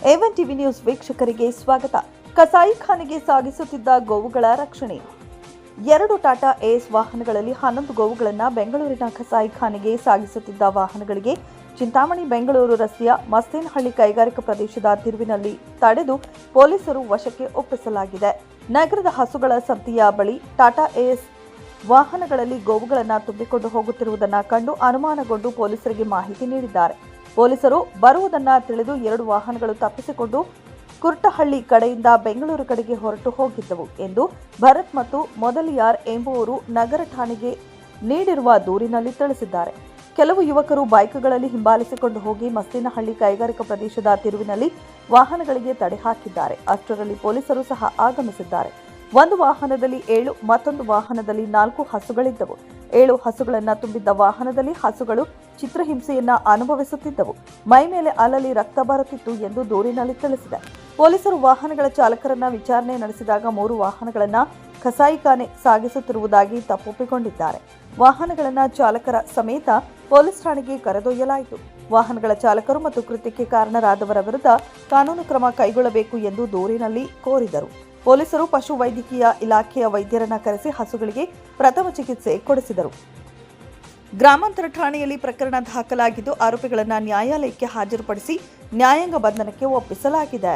A1 TV news ವೀಕ್ಷಕರಿಗೆ ಸ್ವಾಗತ. ಕಸಾಯಿಖಾನೆಗೆ ಸಾಗಿಸುತ್ತಿದ್ದ ಗೋವುಗಳ ರಕ್ಷಣೆ. 2 ಟಾಟಾ ಏಸ್ ವಾಹನಗಳಲ್ಲಿ 11 ಗೋವುಗಳನ್ನು ಬೆಂಗಳೂರಿನ ಕಸಾಯಿಖಾನೆಗೆ ಸಾಗಿಸುತ್ತಿದ್ದ ವಾಹನಗಳಿಗೆ ಚಿಂತಾಮಣಿ ಬೆಂಗಳೂರು ರಸ್ತೆಯ ಮಸ್ತೇನಹಳ್ಳಿ ಕೈಗಾರಿಕಾ ಪ್ರದೇಶದ ತಿರುವಿನಲ್ಲಿ ತಡೆದು ಪೊಲೀಸರು ವಶಕ್ಕೆ ಒಪ್ಪಿಸಲಾಗಿದೆ. ನಗರದ ಹಸುಗಳ ಸಂತೆಯ ಬಳಿ ಟಾಟಾ ಏಸ್ ವಾಹನಗಳಲ್ಲಿ ಗೋವುಗಳನ್ನು ತುಂಬಿಕೊಂಡು ಹೋಗುತ್ತಿರುವುದನ್ನು ಕಂಡು ಅನುಮಾನಗೊಂಡು ಪೊಲೀಸರಿಗೆ ಮಾಹಿತಿ ನೀಡಿದ್ದಾರೆ. ಪೊಲೀಸರು ಬರುವುದನ್ನು ತಿಳಿದು 2 ವಾಹನಗಳು ತಪ್ಪಿಸಿಕೊಂಡು ಕುರ್ಟಹಳ್ಳಿ ಕಡೆಯಿಂದ ಬೆಂಗಳೂರು ಕಡೆಗೆ ಹೊರಟು ಹೋಗಿದ್ದವು ಎಂದು ಭರತ್ ಮತ್ತು ಮೊದಲಿಯಾರ್ ಎಂಬುವರು ನಗರ ಠಾಣೆಗೆ ನೀಡಿರುವ ದೂರಿನಲ್ಲಿ ತಿಳಿಸಿದ್ದಾರೆ. ಕೆಲವು ಯುವಕರು ಬೈಕ್ಗಳಲ್ಲಿ ಹಿಂಬಾಲಿಸಿಕೊಂಡು ಹೋಗಿ ಮಸ್ತೇನಹಳ್ಳಿ ಕೈಗಾರಿಕಾ ಪ್ರದೇಶದ ತಿರುವಿನಲ್ಲಿ ವಾಹನಗಳಿಗೆ ತಡೆ ಹಾಕಿದ್ದಾರೆ. ಅಷ್ಟರಲ್ಲಿ ಪೊಲೀಸರು ಸಹ ಆಗಮಿಸಿದ್ದಾರೆ. ಒಂದು ವಾಹನದಲ್ಲಿ 7 ಮತ್ತೊಂದು ವಾಹನದಲ್ಲಿ 4 ಹಸುಗಳಿದ್ದವು. 7 ಹಸುಗಳನ್ನು ತುಂಬಿದ್ದ ವಾಹನದಲ್ಲಿ ಹಸುಗಳು ಚಿತ್ರಹಿಂಸೆಯನ್ನ ಅನುಭವಿಸುತ್ತಿದ್ದವು. ಮೈ ಮೇಲೆ ಅಲ್ಲಲ್ಲಿ ರಕ್ತ ಬರುತ್ತಿತ್ತು ಎಂದು ದೂರಿನಲ್ಲಿ ತಿಳಿಸಿದೆ. ಪೊಲೀಸರು ವಾಹನಗಳ ಚಾಲಕರನ್ನ ವಿಚಾರಣೆ ನಡೆಸಿದಾಗ 3 ವಾಹನಗಳನ್ನು ಕಸಾಯಿಖಾನೆ ಸಾಗಿಸುತ್ತಿರುವುದಾಗಿ ತಪ್ಪೊಪ್ಪಿಕೊಂಡಿದ್ದಾರೆ. ವಾಹನಗಳನ್ನ ಚಾಲಕರ ಸಮೇತ ಪೊಲೀಸ್ ಠಾಣೆಗೆ ಕರೆದೊಯ್ಯಲಾಯಿತು. ವಾಹನಗಳ ಚಾಲಕರು ಮತ್ತು ಕೃತ್ಯಕ್ಕೆ ಕಾರಣರಾದವರ ವಿರುದ್ಧ ಕಾನೂನು ಕ್ರಮ ಕೈಗೊಳ್ಳಬೇಕು ಎಂದು ದೂರಿನಲ್ಲಿ ಕೋರಿದರು. ಪೊಲೀಸರು ಪಶು ವೈದ್ಯಕೀಯ ಇಲಾಖೆಯ ವೈದ್ಯರನ್ನ ಕರೆಸಿ ಹಸುಗಳಿಗೆ ಪ್ರಥಮ ಚಿಕಿತ್ಸೆ ಕೊಡಿಸಿದರು. ಗ್ರಾಮಾಂತರ ಠಾಣೆಯಲ್ಲಿ ಪ್ರಕರಣ ದಾಖಲಾಗಿದ್ದು ಆರೋಪಿಗಳನ್ನು ನ್ಯಾಯಾಲಯಕ್ಕೆ ಹಾಜರುಪಡಿಸಿ ನ್ಯಾಯಾಂಗ ಬಂಧನಕ್ಕೆ ಒಪ್ಪಿಸಲಾಗಿದೆ.